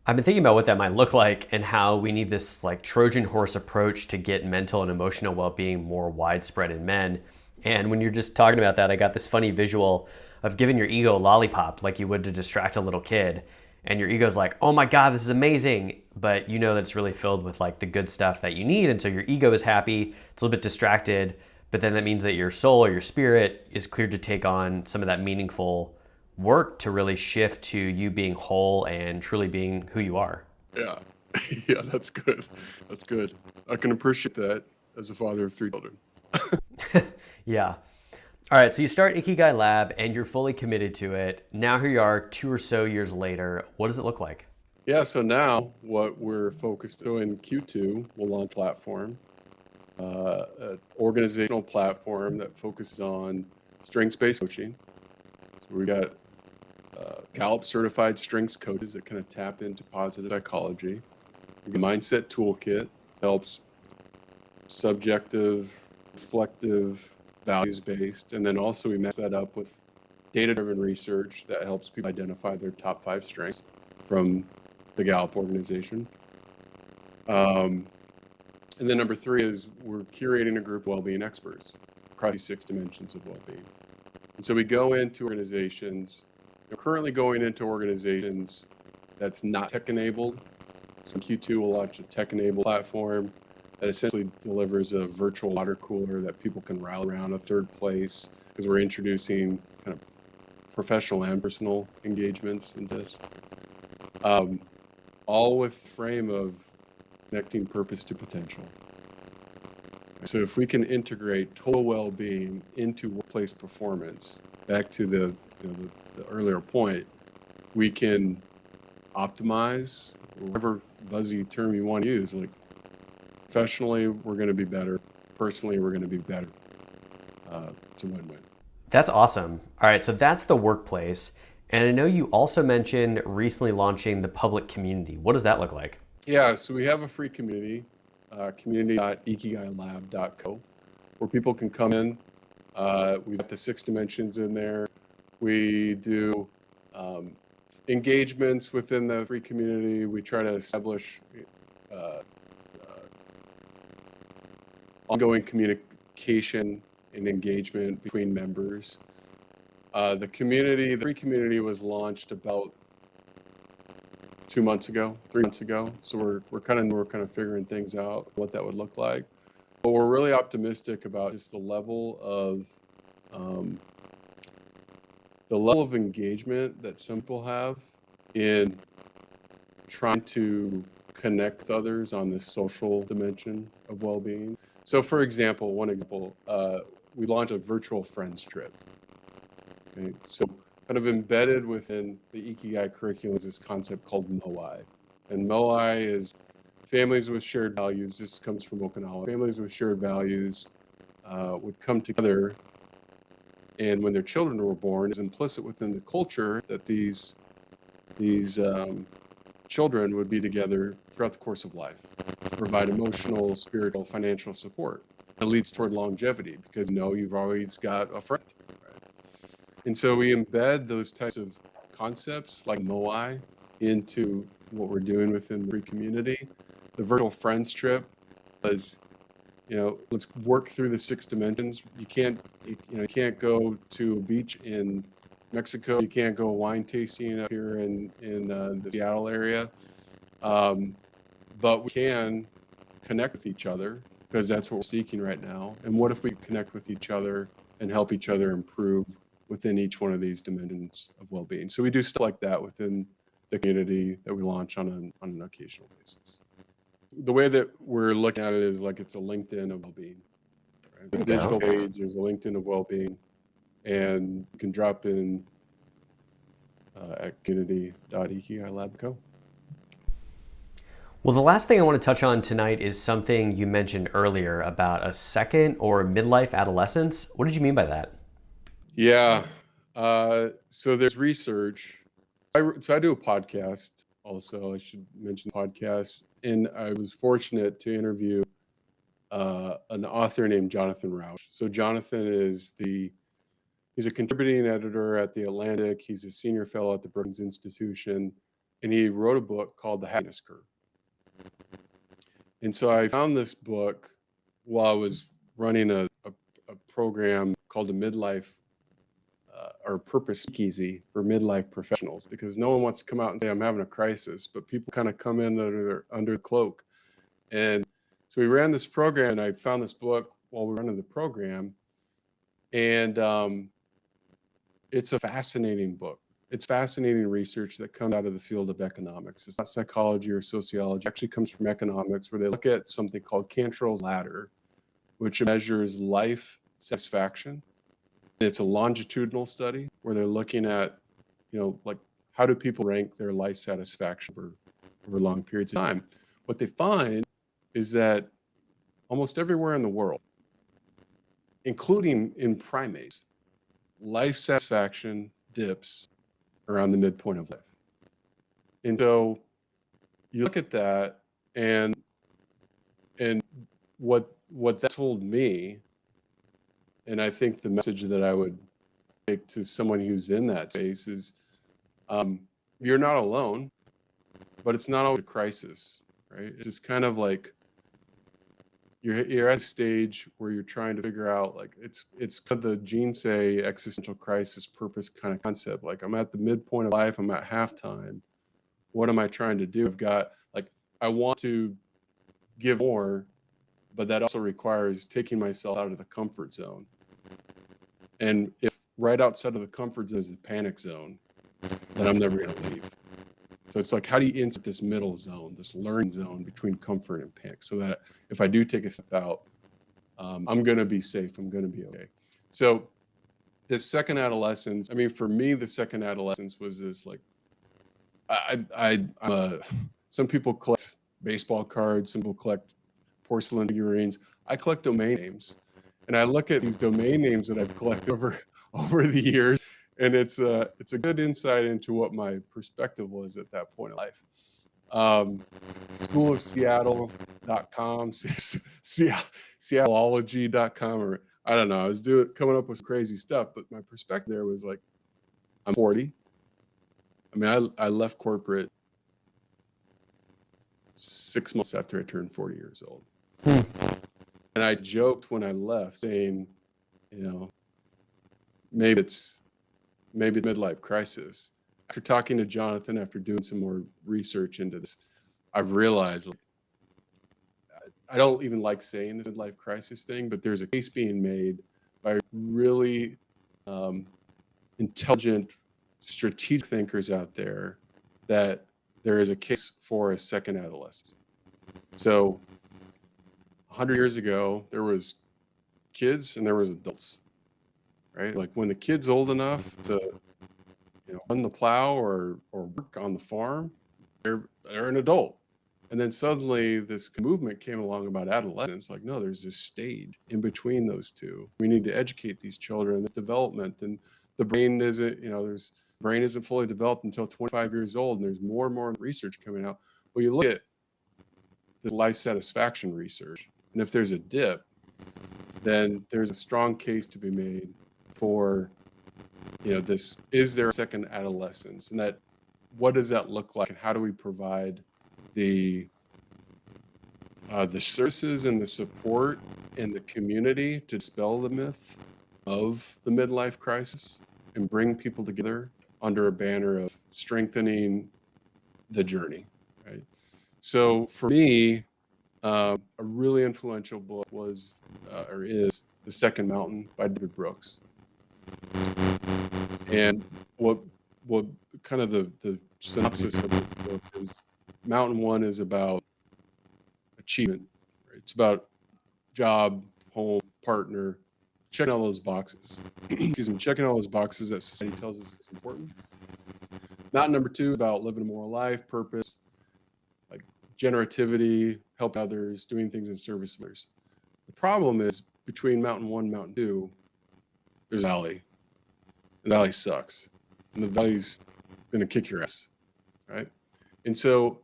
I've been thinking about what that might look like and how we need this like Trojan horse approach to get mental and emotional well-being more widespread in men. And when you're just talking about that, I got this funny visual of giving your ego a lollipop like you would to distract a little kid. And your ego's like, oh my God, this is amazing. but you know that it's really filled with like the good stuff that you need. And so your ego is happy, it's a little bit distracted, but then that means that your soul or your spirit is cleared to take on some of that meaningful work to really shift to you being whole and truly being who you are. Yeah. Yeah, that's good. That's good. I can appreciate that as a father of 3 children. Yeah. All right, so you start Ikigai Lab and you're fully committed to it. Now here you are 2 or so years later. What does it look like? Yeah, so now what we're focused on in Q2, we'll launch a platform, an organizational platform that focuses on strengths-based coaching. So we got Gallup certified strengths coaches that kind of tap into positive psychology. We got a mindset toolkit helps subjective, reflective, values-based, and then also we match that up with data-driven research that helps people identify their top 5 strengths from the Gallup organization. And then number 3 is we're curating a group of well-being experts across these 6 dimensions of well-being. And so we go into organizations, we're currently going into organizations that's not tech-enabled. So in Q2, we'll launch a tech-enabled platform that essentially delivers a virtual water cooler that people can rally around, a third place, because we're introducing kind of professional and personal engagements in this. All with the frame of connecting purpose to potential. So if we can integrate total well-being into workplace performance, back to the earlier point, we can optimize, whatever buzzy term you want to use, like professionally, we're going to be better. Personally, we're going to be better. It's a win-win. That's awesome. All right, so that's the workplace. And I know you also mentioned recently launching the public community. What does that look like? Yeah, so we have a free community, community.ikigailab.co, where people can come in. We've got the 6 dimensions in there. We do engagements within the free community. We try to establish ongoing communication and engagement between members. The free community was launched about 2 months ago, 3 months ago. So we're kind of figuring things out, what that would look like. But we're really optimistic about just the level of engagement that some people have in trying to connect with others on this social dimension of well-being. So for example, we launched a virtual friends trip. Okay? So kind of embedded within the Ikigai curriculum is this concept called Moai. And Moai is families with shared values. This comes from Okinawa. Families with shared values would come together, and when their children were born, it's implicit within the culture that these children would be together throughout the course of life, provide emotional, spiritual, financial support. It leads toward longevity because you've always got a friend. Right? And so we embed those types of concepts like Moai into what we're doing within the free community. The virtual friends trip was, let's work through the 6 dimensions. You can't go to a beach in Mexico. You can't go wine tasting up here in the Seattle area. But we can connect with each other because that's what we're seeking right now. And what if we connect with each other and help each other improve within each one of these dimensions of well-being? So we do stuff like that within the community that we launch on an occasional basis. The way that we're looking at it is like it's a LinkedIn of well-being. Right? The digital page, there's a LinkedIn of well-being, and you can drop in at community.ikigailab.co. Well, the last thing I want to touch on tonight is something you mentioned earlier about a second or midlife adolescence. What did you mean by that? Yeah. So there's research. So I do a podcast also. I should mention podcast. And I was fortunate to interview an author named Jonathan Rauch. So Jonathan he's a contributing editor at The Atlantic. He's a senior fellow at the Brookings Institution. And he wrote a book called The Happiness Curve. And so I found this book while I was running a program called the Midlife or purpose speakeasy for midlife professionals, because no one wants to come out and say I'm having a crisis, but people kind of come in under the cloak. And so we ran this program, and I found this book while we were running the program, and it's a fascinating book. It's fascinating research that comes out of the field of economics. It's not psychology or sociology. It actually comes from economics, where they look at something called Cantrell's ladder, which measures life satisfaction. It's a longitudinal study where they're looking at, like, how do people rank their life satisfaction over long periods of time. What they find is that almost everywhere in the world, including in primates, life satisfaction dips around the midpoint of life. And so you look at that, and what that told me, and I think the message that I would take to someone who's in that space is, you're not alone, but it's not always a crisis, right? It's just kind of like you're at a stage where you're trying to figure out, like, it's kind of the Jinsei existential crisis purpose kind of concept. Like, I'm at the midpoint of life, I'm at halftime. What am I trying to do? I've got, like, I want to give more, but that also requires taking myself out of the comfort zone. And if right outside of the comfort zone is the panic zone, then I'm never going to leave. So it's like, how do you insert this middle zone, this learning zone between comfort and panic, so that if I do take a step out, I'm going to be safe, I'm going to be okay. So this second adolescence, I mean, for me, the second adolescence was this, like, some people collect baseball cards, some people collect porcelain figurines. I collect domain names, and I look at these domain names that I've collected over the years, and it's a good insight into what my perspective was at that point in life. Schoolofseattle.com, Seattleology.com, or I don't know. I was coming up with crazy stuff, but my perspective there was like, I'm 40. I mean, I left corporate 6 months after I turned 40 years old. And I joked when I left, saying, maybe it's midlife crisis. After talking to Jonathan, after doing some more research into this, I've realized, like, I don't even like saying this midlife crisis thing, but there's a case being made by really intelligent, strategic thinkers out there that there is a case for a second adolescence. So 100 years ago, there was kids and there was adults, right? Like, when the kid's old enough to run the plow or work on the farm, they're an adult. And then suddenly this movement came along about adolescence. Like, no, there's this stage in between those two. We need to educate these children, this development, and the brain isn't fully developed until 25 years old, and there's more and more research coming out. Well, you look at the life satisfaction research, and if there's a dip, then there's a strong case to be made for, this, is there a second adolescence, and that, what does that look like, and how do we provide the services and the support in the community to dispel the myth of the midlife crisis and bring people together under a banner of strengthening the journey, right? So for me, a really influential book was or is The Second Mountain by David Brooks. And what kind of the synopsis of this book is, Mountain One is about achievement, right? It's about job, home, partner, checking all those boxes. Checking all those boxes that society tells us is important. Mountain number two is about living a moral life, purpose, like generativity, help others, doing things in service of others. The problem is, between Mountain One and Mountain Two, there's a valley. The valley sucks, and the valley's gonna kick your ass, right? And so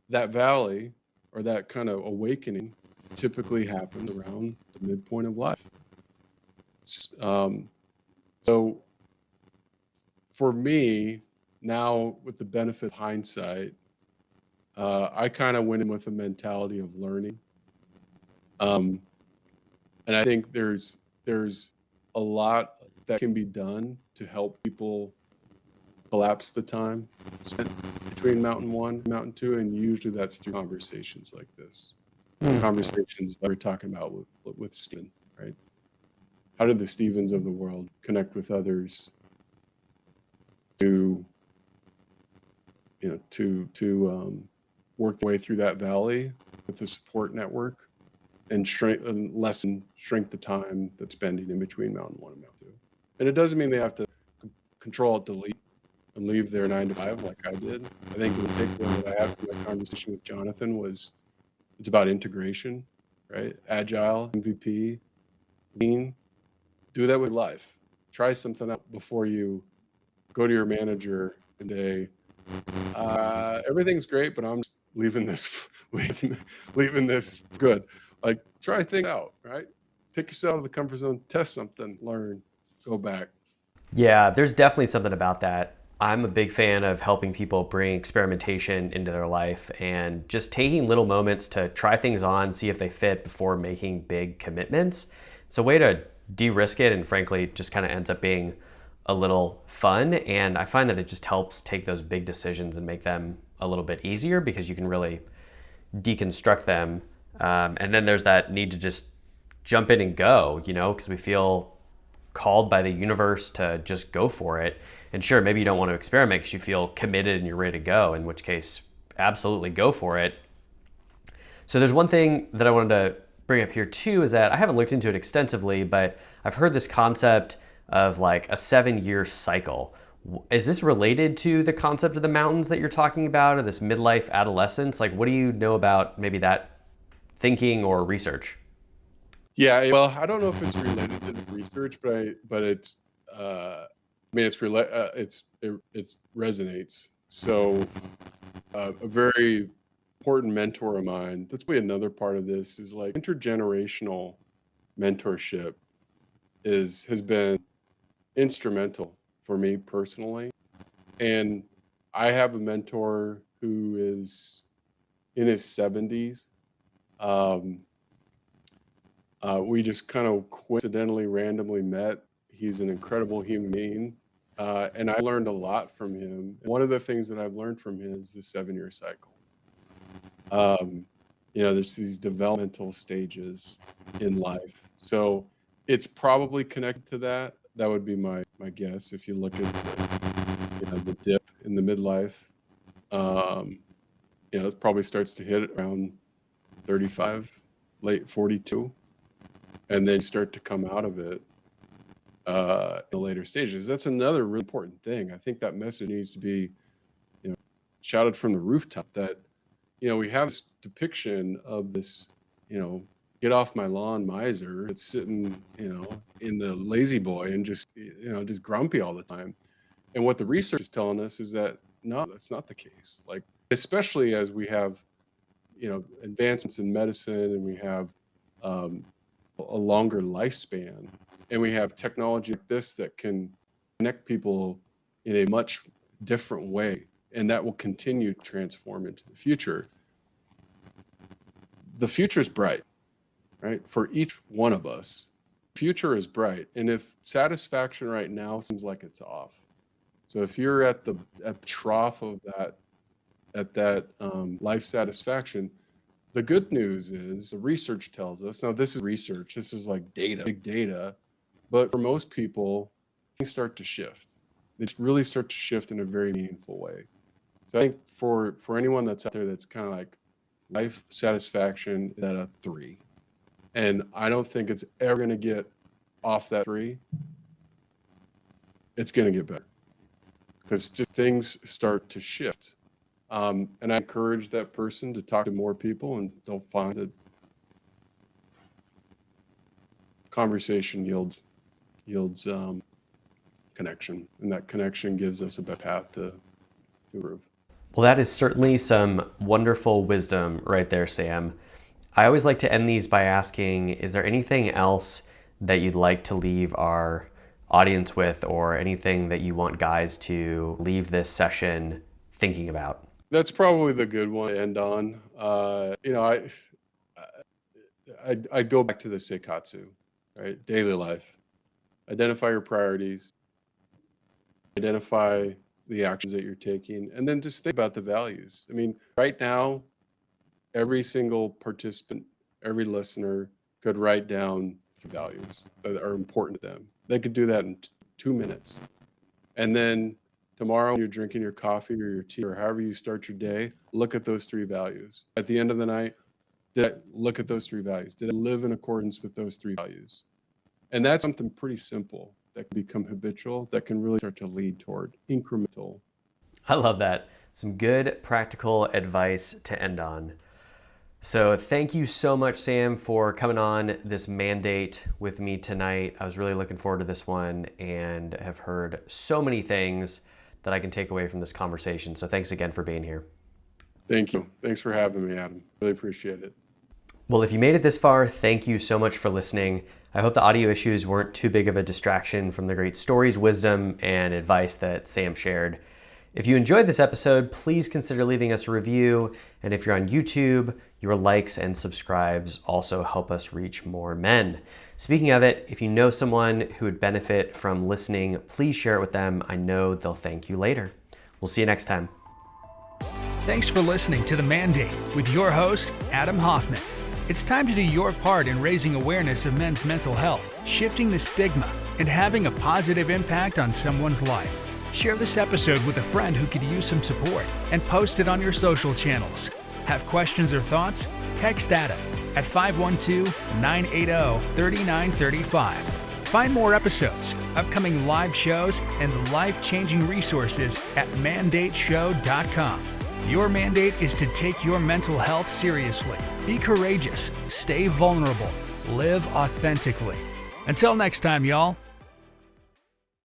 that valley, or that kind of awakening, typically happens around the midpoint of life. So for me, now with the benefit of hindsight, I kind of went in with a mentality of learning. And I think there's a lot that can be done to help people collapse the time spent between Mountain 1 and Mountain 2, and usually that's through conversations like this. Conversations that we're talking about with Stephen, right? How did the Stephens of the world connect with others to, work their way through that valley with the support network and shrink the time that's spending in between Mountain 1 and Mountain 2. And it doesn't mean they have to control delete and leave their 9 to 5 like I did. I think the takeaway that I had from that conversation with Jonathan was it's about integration, right? Agile, MVP, lean. Do that with life. Try something out before you go to your manager and say, everything's great, but I'm leaving this good. Like, try things out, right? Take yourself out of the comfort zone, test something, learn, go back. Yeah, there's definitely something about that. I'm a big fan of helping people bring experimentation into their life and just taking little moments to try things on, see if they fit before making big commitments. It's a way to de-risk it, and frankly, just kind of ends up being a little fun. And I find that it just helps take those big decisions and make them a little bit easier because you can really deconstruct them. And then there's that need to just jump in and go, because we feel called by the universe to just go for it. And sure, maybe you don't want to experiment because you feel committed and you're ready to go, in which case, absolutely go for it. So there's one thing that I wanted to bring up here too, is that I haven't looked into it extensively, but I've heard this concept of like a 7-year cycle. Is this related to the concept of the mountains that you're talking about, or this midlife adolescence? Like, what do you know about maybe that thinking or research? Yeah, well, I don't know if it's related to the research, but it's it resonates. So a very important mentor of mine, that's probably another part of this, is like intergenerational mentorship has been instrumental for me personally. And I have a mentor who is in his 70s. We just kind of coincidentally, randomly met. He's an incredible human being. And I learned a lot from him. One of the things that I've learned from him is the 7-year cycle. There's these developmental stages in life. So it's probably connected to that. That would be my guess. If you look at the dip in the midlife, it probably starts to hit around 35, late 42. And then start to come out of it in the later stages. That's another really important thing. I think that message needs to be, shouted from the rooftop, that, we have this depiction of this, get off my lawn miser that's sitting, in the lazy boy and just grumpy all the time. And what the research is telling us is that, no, that's not the case. Like, especially as we have, advancements in medicine, and we have, a longer lifespan, and we have technology like this that can connect people in a much different way, and that will continue to transform into the future. The future is bright, right? For each one of us, the future is bright. And if satisfaction right now seems like it's off, so if you're at the trough of that life satisfaction, the good news is the research tells us, now this is research, this is like data, big data, but for most people, things start to shift. They really start to shift in a very meaningful way. So I think for anyone that's out there that's kind of like life satisfaction is at a 3. And I don't think it's ever going to get off that 3. It's going to get better because just things start to shift. And I encourage that person to talk to more people, and they'll find that conversation yields connection, and that connection gives us a better path to improve. Well, that is certainly some wonderful wisdom right there, Sam. I always like to end these by asking, is there anything else that you'd like to leave our audience with, or anything that you want guys to leave this session thinking about? That's probably the good one to end on. I'd go back to the seikatsu, right? Daily life. identify your priorities, identify the actions that you're taking, and then just think about the values. I mean, right now, every single participant, every listener could write down the values that are important to them. They could do that in 2 minutes. And then tomorrow, when you're drinking your coffee or your tea or however you start your day, look at those 3 values. At the end of the night, look at those 3 values. Did I live in accordance with those 3 values? And that's something pretty simple that can become habitual, that can really start to lead toward incremental. I love that. Some good practical advice to end on. So thank you so much, Sam, for coming on this mandate with me tonight. I was really looking forward to this one and have heard so many things that I can take away from this conversation. So thanks again for being here. Thank you. Thanks for having me, Adam. Really appreciate it. Well, if you made it this far, thank you so much for listening. I hope the audio issues weren't too big of a distraction from the great stories, wisdom, and advice that Sam shared. If you enjoyed this episode, please consider leaving us a review. And if you're on YouTube, your likes and subscribes also help us reach more men. Speaking of it, if you know someone who would benefit from listening, please share it with them. I know they'll thank you later. We'll see you next time. Thanks for listening to The Mandate with your host, Adam Hoffman. It's time to do your part in raising awareness of men's mental health, shifting the stigma, and having a positive impact on someone's life. Share this episode with a friend who could use some support and post it on your social channels. Have questions or thoughts? Text Adam at 512-980-3935. Find more episodes, upcoming live shows, and life-changing resources at mandateshow.com. Your mandate is to take your mental health seriously. Be courageous, stay vulnerable, live authentically. Until next time, y'all.